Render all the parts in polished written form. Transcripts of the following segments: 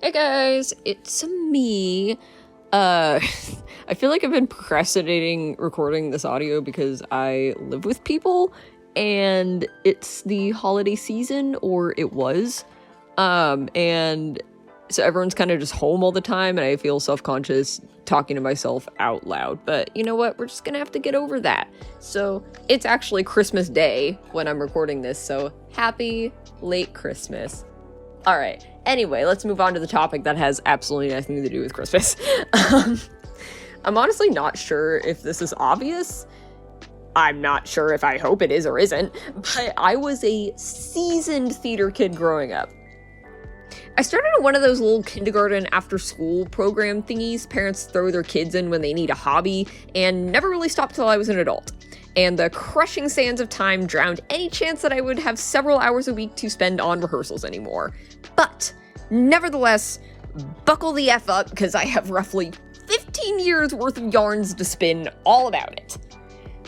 Hey guys, it's me. I feel like I've been procrastinating recording this audio because I live with people and it's the holiday season, or it was. And so everyone's kind of just home all the time and I feel self-conscious talking to myself out loud. But you know what? We're just gonna have to get over that. So it's actually Christmas Day when I'm recording this, so happy late Christmas. All right. Anyway, let's move on to the topic that has absolutely nothing to do with Christmas. I'm honestly not sure if this is obvious. I'm not sure if I hope it is or isn't, but I was a seasoned theater kid growing up. I started at one of those little kindergarten after-school program thingies parents throw their kids in when they need a hobby, and never really stopped till I was an adult. And the crushing sands of time drowned any chance that I would have several hours a week to spend on rehearsals anymore. But, nevertheless, buckle the F up, because I have roughly 15 years worth of yarns to spin all about it.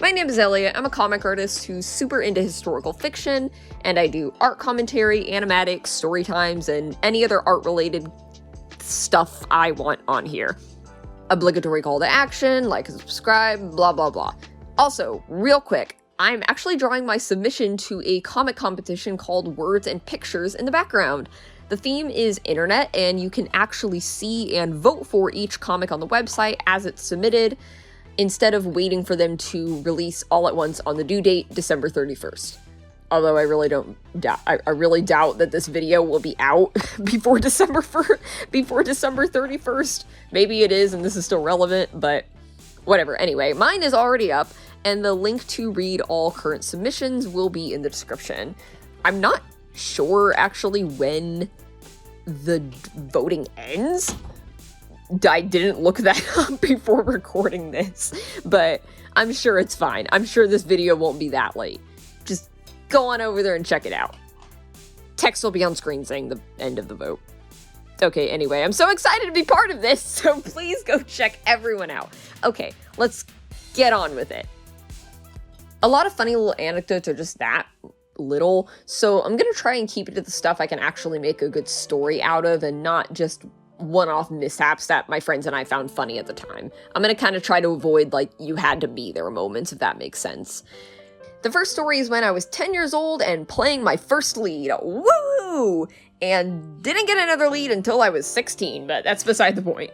My name is Elliot. I'm a comic artist who's super into historical fiction, and I do art commentary, animatics, story times, and any other art-related stuff I want on here. Obligatory call to action, like and subscribe, blah blah blah. Also, real quick, I'm actually drawing my submission to a comic competition called Words and Pictures in the background. The theme is internet, and you can actually see and vote for each comic on the website as it's submitted, instead of waiting for them to release all at once on the due date, December 31st. Although I really doubt that this video will be out before December 31st. Maybe it is, and this is still relevant, but whatever. Anyway, mine is already up, and the link to read all current submissions will be in the description. I'm not sure actually when the voting ends. I didn't look that up before recording this, but I'm sure it's fine. I'm sure this video won't be that late. Just go on over there and check it out. Text will be on screen saying the end of the vote. Okay, anyway, I'm so excited to be part of this, so please go check everyone out. Okay, let's get on with it. A lot of funny little anecdotes are just that little, so I'm gonna try and keep it to the stuff I can actually make a good story out of and not just one-off mishaps that my friends and I found funny at the time. I'm gonna kind of try to avoid, like, you had to be there moments, if that makes sense. The first story is when I was 10 years old and playing my first lead. Woo! And didn't get another lead until I was 16, but that's beside the point.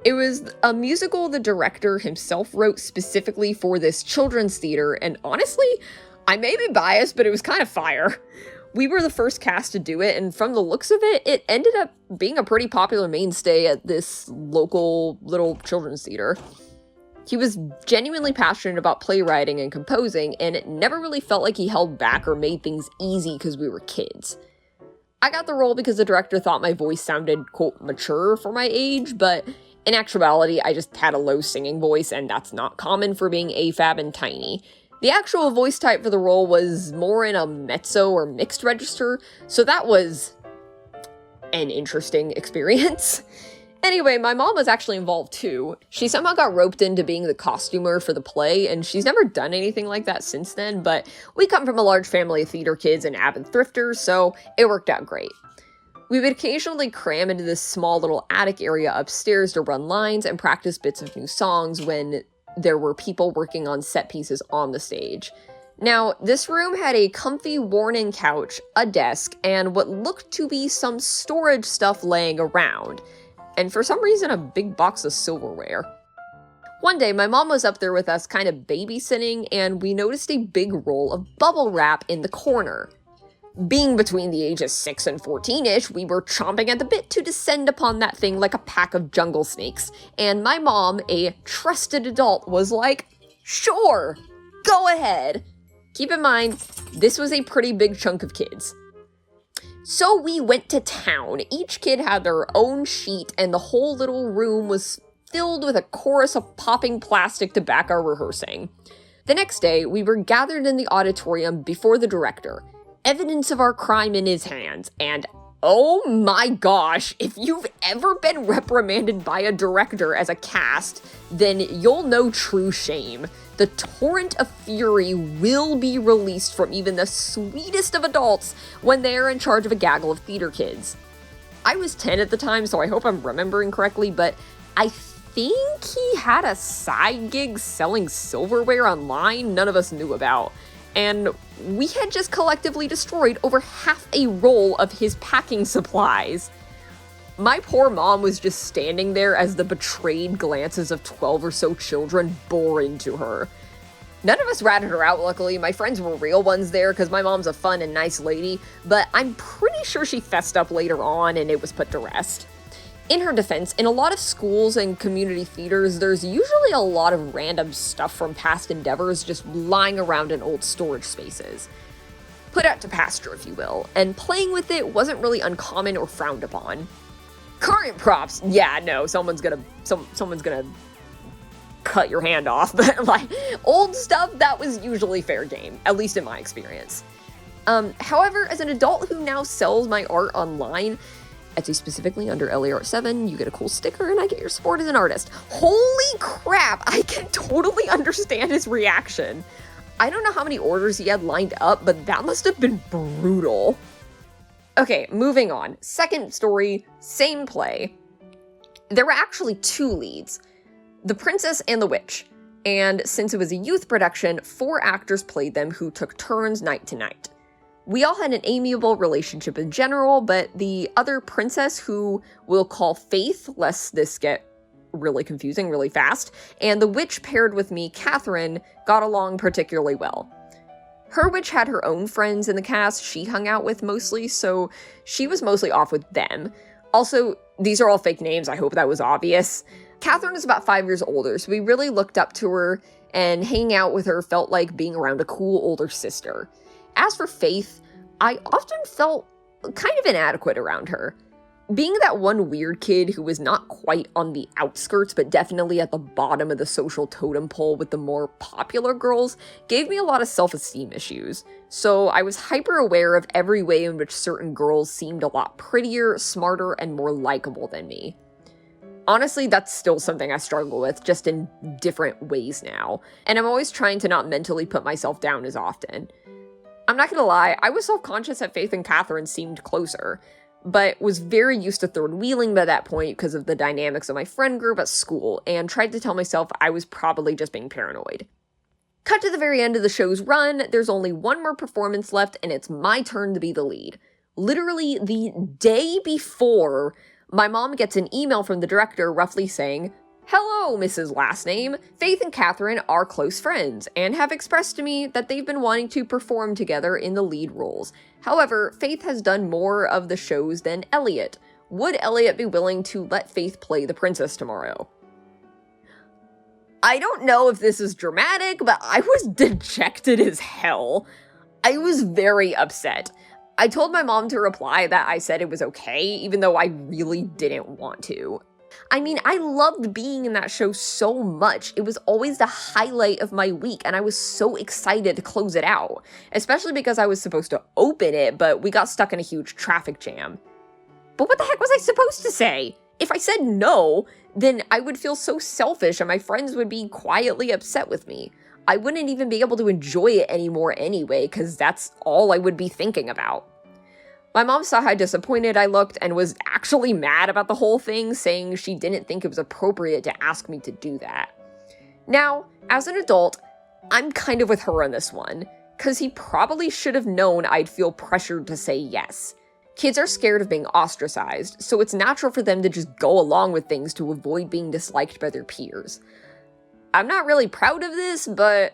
It was a musical the director himself wrote specifically for this children's theater, and honestly, I may be biased, but it was kind of fire. We were the first cast to do it, and from the looks of it, it ended up being a pretty popular mainstay at this local little children's theater. He was genuinely passionate about playwriting and composing, and it never really felt like he held back or made things easy because we were kids. I got the role because the director thought my voice sounded, quote, mature for my age, but in actuality, I just had a low singing voice, and that's not common for being AFAB and tiny. The actual voice type for the role was more in a mezzo or mixed register, so that was an interesting experience. Anyway, my mom was actually involved too. She somehow got roped into being the costumer for the play, and she's never done anything like that since then, but we come from a large family of theater kids and avid thrifters, so it worked out great. We would occasionally cram into this small little attic area upstairs to run lines and practice bits of new songs when there were people working on set pieces on the stage. Now, this room had a comfy, worn-in couch, a desk, and what looked to be some storage stuff laying around, and for some reason a big box of silverware. One day, my mom was up there with us kind of babysitting, and we noticed a big roll of bubble wrap in the corner. Being between the ages 6 and 14-ish, we were chomping at the bit to descend upon that thing like a pack of jungle snakes, and my mom, a trusted adult, was like, "Sure, go ahead." Keep in mind, this was a pretty big chunk of kids. So we went to town. Each kid had their own sheet, and the whole little room was filled with a chorus of popping plastic to back our rehearsing. The next day, we were gathered in the auditorium before the director, evidence of our crime in his hands, and oh my gosh, if you've ever been reprimanded by a director as a cast, then you'll know true shame. The torrent of fury will be released from even the sweetest of adults when they are in charge of a gaggle of theater kids. I was 10 at the time, so I hope I'm remembering correctly, but I think he had a side gig selling silverware online none of us knew about. And we had just collectively destroyed over half a roll of his packing supplies. My poor mom was just standing there as the betrayed glances of 12 or so children bore into her. None of us ratted her out, luckily. My friends were real ones there because my mom's a fun and nice lady, but I'm pretty sure she fessed up later on and it was put to rest. In her defense, in a lot of schools and community theaters, there's usually a lot of random stuff from past endeavors just lying around in old storage spaces. Put out to pasture, if you will, and playing with it wasn't really uncommon or frowned upon. Current props, yeah, no, someone's gonna cut your hand off, but like, old stuff, that was usually fair game, at least in my experience. However, as an adult who now sells my art online, Etsy specifically under LAR7, you get a cool sticker and I get your support as an artist. Holy crap, I can totally understand his reaction. I don't know how many orders he had lined up, but that must have been brutal. Okay, moving on. Second story, same play. There were actually two leads, the princess and the witch. And since it was a youth production, 4 actors played them who took turns night to night. We all had an amiable relationship in general, but the other princess, who we'll call Faith, lest this get really confusing really fast, and the witch paired with me, Catherine, got along particularly well. Her witch had her own friends in the cast she hung out with mostly, so she was mostly off with them. Also, these are all fake names, I hope that was obvious. Catherine is about 5 years older, so we really looked up to her, and hanging out with her felt like being around a cool older sister. As for Faith, I often felt kind of inadequate around her. Being that one weird kid who was not quite on the outskirts, but definitely at the bottom of the social totem pole with the more popular girls, gave me a lot of self-esteem issues. So I was hyper aware of every way in which certain girls seemed a lot prettier, smarter, and more likable than me. Honestly, that's still something I struggle with, just in different ways now. And I'm always trying to not mentally put myself down as often. I'm not gonna lie, I was self-conscious that Faith and Catherine seemed closer, but was very used to third wheeling by that point because of the dynamics of my friend group at school, and tried to tell myself I was probably just being paranoid. Cut to the very end of the show's run, there's only one more performance left, and it's my turn to be the lead. Literally the day before, my mom gets an email from the director roughly saying, "Hello, Mrs. Last Name. Faith and Catherine are close friends and have expressed to me that they've been wanting to perform together in the lead roles. However, Faith has done more of the shows than Elliot. Would Elliot be willing to let Faith play the princess tomorrow?" I don't know if this is dramatic, but I was dejected as hell. I was very upset. I told my mom to reply that I said it was okay, even though I really didn't want to. I mean, I loved being in that show so much. It was always the highlight of my week, and I was so excited to close it out, especially because I was supposed to open it, but we got stuck in a huge traffic jam. But what the heck was I supposed to say? If I said no, then I would feel so selfish and my friends would be quietly upset with me. I wouldn't even be able to enjoy it anymore anyway, because that's all I would be thinking about. My mom saw how disappointed I looked and was actually mad about the whole thing, saying she didn't think it was appropriate to ask me to do that. Now, as an adult, I'm kind of with her on this one, because he probably should have known I'd feel pressured to say yes. Kids are scared of being ostracized, so it's natural for them to just go along with things to avoid being disliked by their peers. I'm not really proud of this, but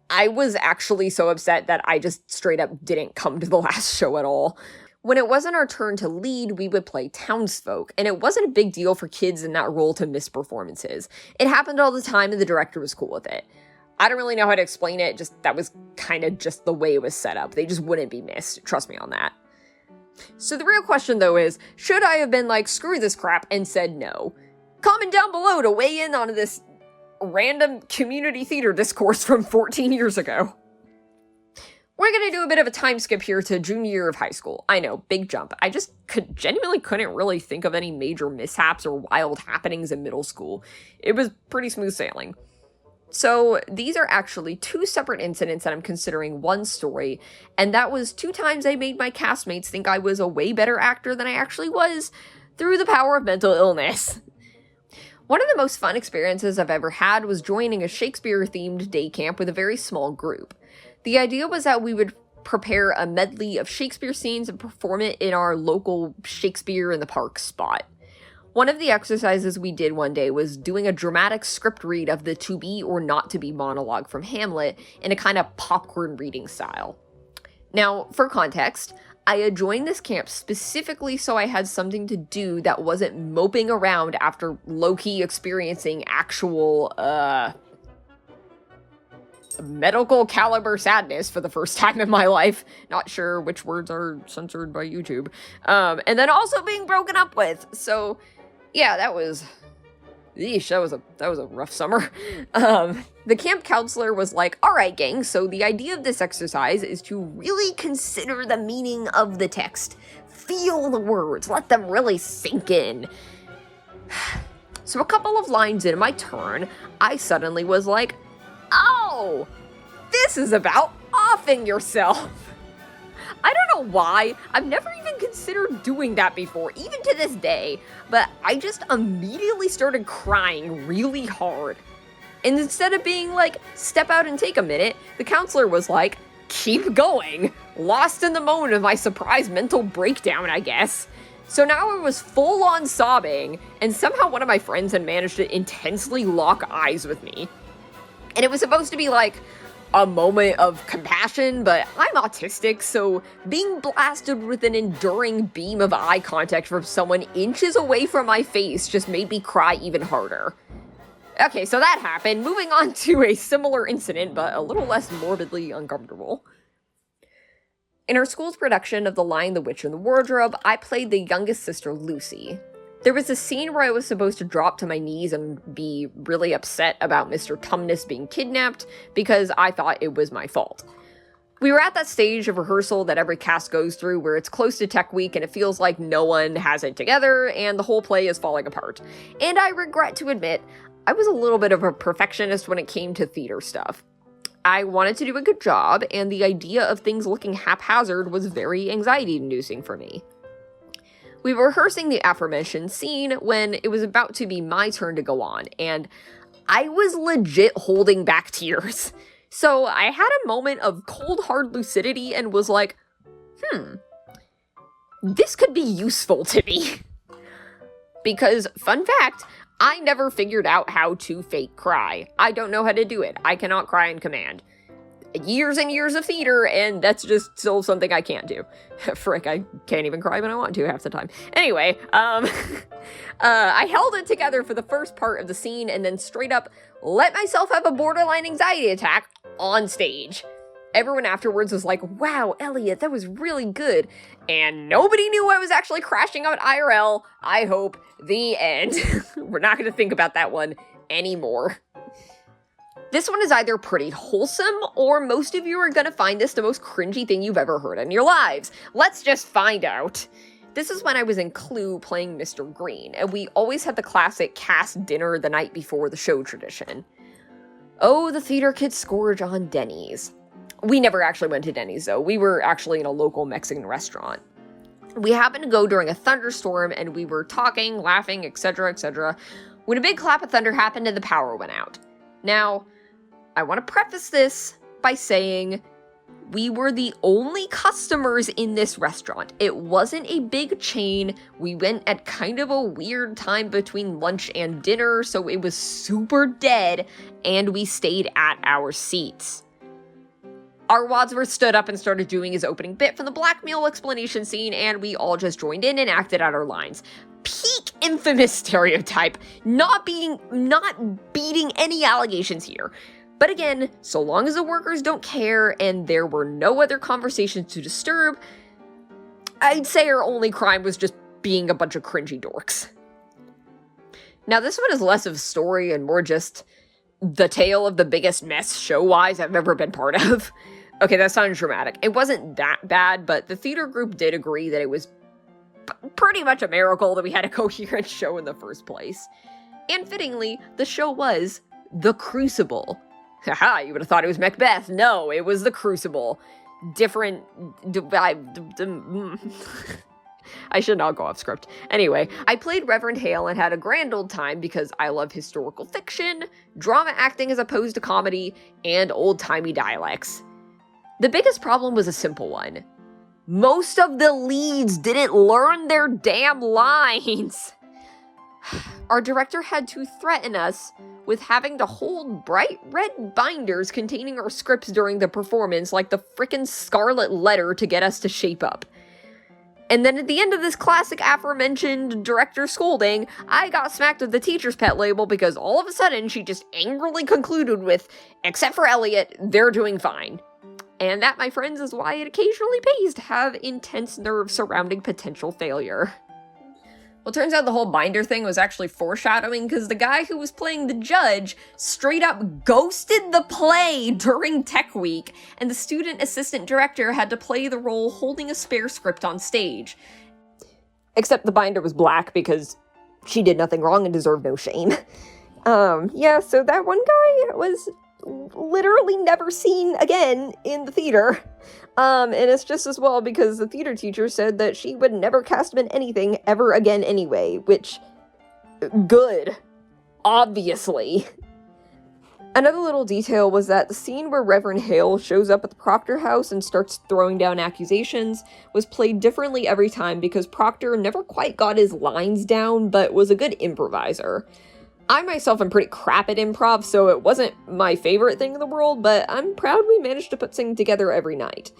I was actually so upset that I just straight up didn't come to the last show at all. When it wasn't our turn to lead, we would play townsfolk, and it wasn't a big deal for kids in that role to miss performances. It happened all the time and the director was cool with it. I don't really know how to explain it, just that was kind of just the way it was set up. They just wouldn't be missed, trust me on that. So the real question though is, should I have been like, screw this crap, and said no? Comment down below to weigh in on this random community theater discourse from 14 years ago. We're gonna do a bit of a time skip here to junior year of high school. I know, big jump. I just genuinely couldn't really think of any major mishaps or wild happenings in middle school. It was pretty smooth sailing. So these are actually two separate incidents that I'm considering one story, and that was 2 times I made my castmates think I was a way better actor than I actually was through the power of mental illness. One of the most fun experiences I've ever had was joining a Shakespeare-themed day camp with a very small group. The idea was that we would prepare a medley of Shakespeare scenes and perform it in our local Shakespeare in the Park spot. One of the exercises we did one day was doing a dramatic script read of the to be or not to be monologue from Hamlet in a kind of popcorn reading style. Now, for context, I had joined this camp specifically so I had something to do that wasn't moping around after low-key experiencing actual, medical caliber sadness for the first time in my life. Not sure which words are censored by YouTube. And then also being broken up with. So, yeah, that was a rough summer. The camp counselor was like, all right, gang, so the idea of this exercise is to really consider the meaning of the text. Feel the words, let them really sink in. So a couple of lines into my turn, I suddenly was like, oh, this is about offing yourself. I don't know why, I've never even considered doing that before, even to this day, but I just immediately started crying really hard. And instead of being like, step out and take a minute, the counselor was like, keep going, lost in the moment of my surprise mental breakdown, I guess. So now I was full on sobbing, and somehow one of my friends had managed to intensely lock eyes with me. And it was supposed to be like a moment of compassion, but I'm autistic, so being blasted with an enduring beam of eye contact from someone inches away from my face just made me cry even harder. Okay, so that happened. Moving on to a similar incident, but a little less morbidly uncomfortable. In our school's production of The Lion, the Witch, and the Wardrobe, I played the youngest sister, Lucy. There was a scene where I was supposed to drop to my knees and be really upset about Mr. Tumnus being kidnapped because I thought it was my fault. We were at that stage of rehearsal that every cast goes through where it's close to Tech Week and it feels like no one has it together and the whole play is falling apart. And I regret to admit, I was a little bit of a perfectionist when it came to theater stuff. I wanted to do a good job, and the idea of things looking haphazard was very anxiety-inducing for me. We were rehearsing the aforementioned scene when it was about to be my turn to go on, and I was legit holding back tears. So I had a moment of cold hard lucidity and was like, this could be useful to me. Because, fun fact, I never figured out how to fake cry. I don't know how to do it. I cannot cry in command. Years and years of theater, and that's just still something I can't do. Frick, I can't even cry when I want to half the time. Anyway, I held it together for the first part of the scene and then straight up let myself have a borderline anxiety attack on stage. Everyone afterwards was like, wow, Elliot, that was really good. And nobody knew I was actually crashing out IRL. I hope. The end. We're not going to think about that one anymore. This one is either pretty wholesome, or most of you are going to find this the most cringy thing you've ever heard in your lives. Let's just find out. This is when I was in Clue playing Mr. Green, and we always had the classic cast dinner the night before the show tradition. Oh, the theater kids scourge on Denny's. We never actually went to Denny's, though. We were actually in a local Mexican restaurant. We happened to go during a thunderstorm, and we were talking, laughing, etc., when a big clap of thunder happened and the power went out. Now, I want to preface this by saying we were the only customers in this restaurant. It wasn't a big chain. We went at kind of a weird time between lunch and dinner, so it was super dead, and we stayed at our seats. Our Wadsworth stood up and started doing his opening bit from the blackmail explanation scene, and we all just joined in and acted out our lines. Peak infamous stereotype, not beating any allegations here. But again, so long as the workers don't care and there were no other conversations to disturb, I'd say our only crime was just being a bunch of cringy dorks. Now this one is less of a story and more just the tale of the biggest mess show-wise I've ever been part of. Okay, that sounds dramatic. It wasn't that bad, but the theater group did agree that it was pretty much a miracle that we had a coherent show in the first place. And fittingly, the show was The Crucible. Haha, you would have thought it was Macbeth. No, it was The Crucible. Different... I should not go off script. Anyway, I played Reverend Hale and had a grand old time because I love historical fiction, drama acting as opposed to comedy, and old-timey dialects. The biggest problem was a simple one. Most of the leads didn't learn their damn lines. Our director had to threaten us with having to hold bright red binders containing our scripts during the performance like the frickin' Scarlet Letter to get us to shape up. And then at the end of this classic aforementioned director scolding, I got smacked with the teacher's pet label because all of a sudden she just angrily concluded with, except for Elliot, they're doing fine. And that, my friends, is why it occasionally pays to have intense nerves surrounding potential failure. Well, turns out the whole binder thing was actually foreshadowing because the guy who was playing the judge straight up ghosted the play during Tech Week, and the student assistant director had to play the role holding a spare script on stage. Except the binder was black because she did nothing wrong and deserved no shame. Yeah, so that one guy was literally never seen again in the theater. And it's just as well because the theater teacher said that she would never cast him in anything ever again anyway, which, good. Obviously. Another little detail was that the scene where Reverend Hale shows up at the Proctor house and starts throwing down accusations was played differently every time because Proctor never quite got his lines down, but was a good improviser. I myself am pretty crap at improv, so it wasn't my favorite thing in the world, but I'm proud we managed to put something together every night.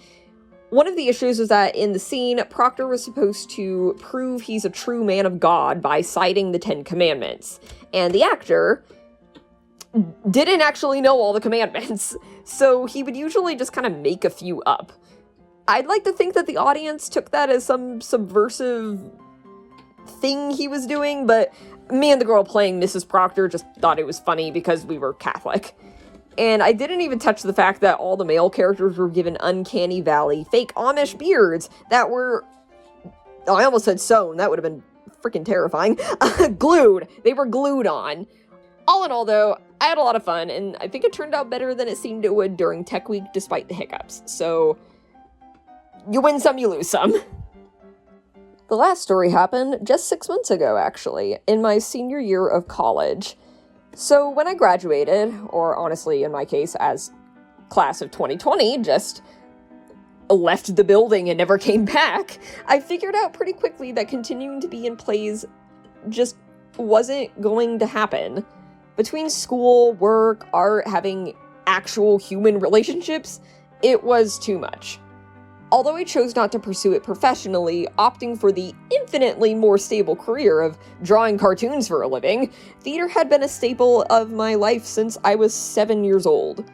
One of the issues was that in the scene, Proctor was supposed to prove he's a true man of God by citing the 10 Commandments, and the actor didn't actually know all the commandments, so he would usually just kind of make a few up. I'd like to think that the audience took that as some subversive thing he was doing, but me and the girl playing Mrs. Proctor just thought it was funny because we were Catholic. And I didn't even touch the fact that all the male characters were given Uncanny Valley fake Amish beards that were, I almost said sewn, that would have been freaking terrifying, glued. They were glued on. All in all though, I had a lot of fun, and I think it turned out better than it seemed it would during Tech Week despite the hiccups. So, you win some, you lose some. The last story happened just 6 months ago, actually, in my senior year of college. So when I graduated, or honestly, in my case, as class of 2020, just left the building and never came back, I figured out pretty quickly that continuing to be in plays just wasn't going to happen. Between school, work, art, having actual human relationships, it was too much. Although I chose not to pursue it professionally, opting for the infinitely more stable career of drawing cartoons for a living, theater had been a staple of my life since I was 7 years old.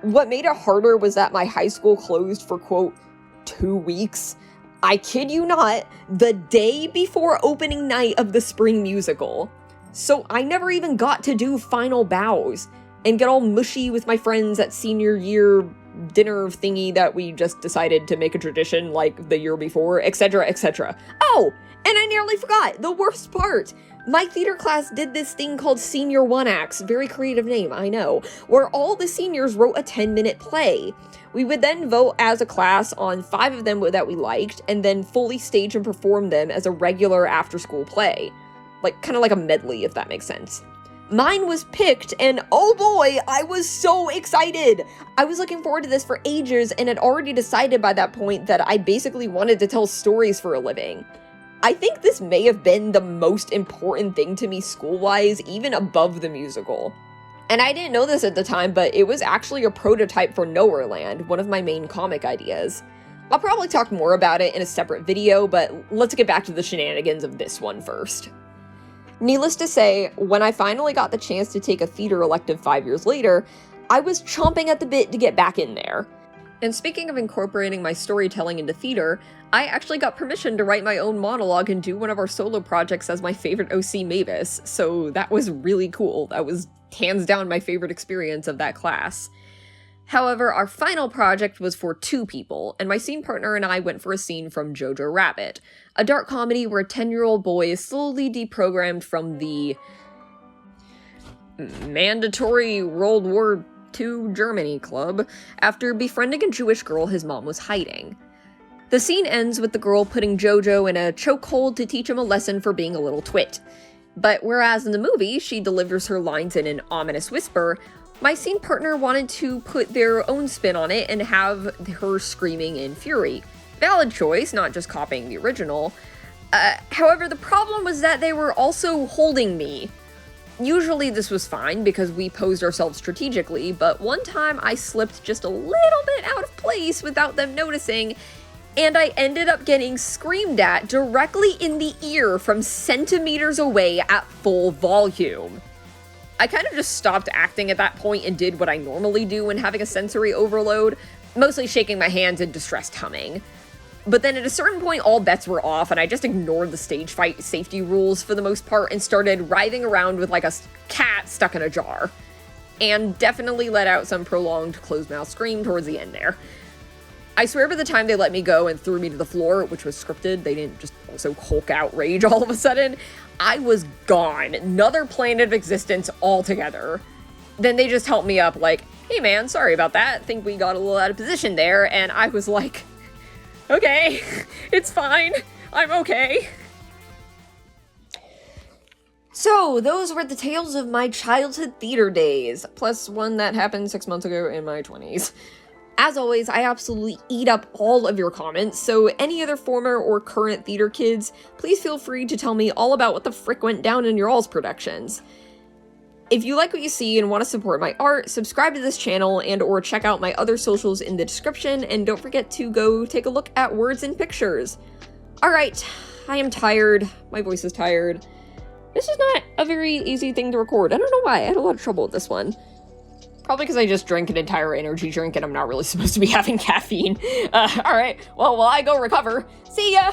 What made it harder was that my high school closed for, quote, 2 weeks. I kid you not, the day before opening night of the spring musical. So I never even got to do final bows and get all mushy with my friends at senior year dinner thingy that we just decided to make a tradition like the year before, etc., etc. Oh, and I nearly forgot the worst part. My theater class did this thing called Senior One Acts, very creative name, I know, where all the seniors wrote a 10-minute play. We would then vote as a class on 5 of them that we liked, and then fully stage and perform them as a regular after-school play. Like, kind of like a medley, if that makes sense. Mine was picked, and oh boy, I was so excited! I was looking forward to this for ages, and had already decided by that point that I basically wanted to tell stories for a living. I think this may have been the most important thing to me school-wise, even above the musical. And I didn't know this at the time, but it was actually a prototype for Nowhere Land, one of my main comic ideas. I'll probably talk more about it in a separate video, but let's get back to the shenanigans of this one first. Needless to say, when I finally got the chance to take a theater elective 5 years later, I was chomping at the bit to get back in there. And speaking of incorporating my storytelling into theater, I actually got permission to write my own monologue and do one of our solo projects as my favorite OC Mavis, so that was really cool. That was hands down my favorite experience of that class. However, our final project was for 2 people, and my scene partner and I went for a scene from Jojo Rabbit, a dark comedy where a 10-year-old boy is slowly deprogrammed from the mandatory World War II Germany club after befriending a Jewish girl his mom was hiding. The scene ends with the girl putting Jojo in a chokehold to teach him a lesson for being a little twit. But whereas in the movie she delivers her lines in an ominous whisper, my scene partner wanted to put their own spin on it and have her screaming in fury. Valid choice, not just copying the original. However, the problem was that they were also holding me. Usually this was fine because we posed ourselves strategically, but one time I slipped just a little bit out of place without them noticing, and I ended up getting screamed at directly in the ear from centimeters away at full volume. I kind of just stopped acting at that point and did what I normally do when having a sensory overload, mostly shaking my hands and distressed humming. But then at a certain point, all bets were off, and I just ignored the stage fight safety rules for the most part and started writhing around with like a cat stuck in a jar. And definitely let out some prolonged closed-mouth scream towards the end there. I swear by the time they let me go and threw me to the floor, which was scripted, they didn't just also Hulk out rage all of a sudden, I was gone. Another planet of existence altogether. Then they just helped me up like, hey man, sorry about that. Think we got a little out of position there. And I was like, okay, it's fine. I'm okay. So, those were the tales of my childhood theater days, plus one that happened 6 months ago in my 20s. As always, I absolutely eat up all of your comments, so any other former or current theater kids, please feel free to tell me all about what the frick went down in your all's productions. If you like what you see and want to support my art, subscribe to this channel and or check out my other socials in the description, and don't forget to go take a look at Words and Pictures. Alright, I am tired, my voice is tired. This is not a very easy thing to record. I don't know why, I had a lot of trouble with this one. Probably because I just drank an entire energy drink and I'm not really supposed to be having caffeine. Alright, well, while I go recover, see ya!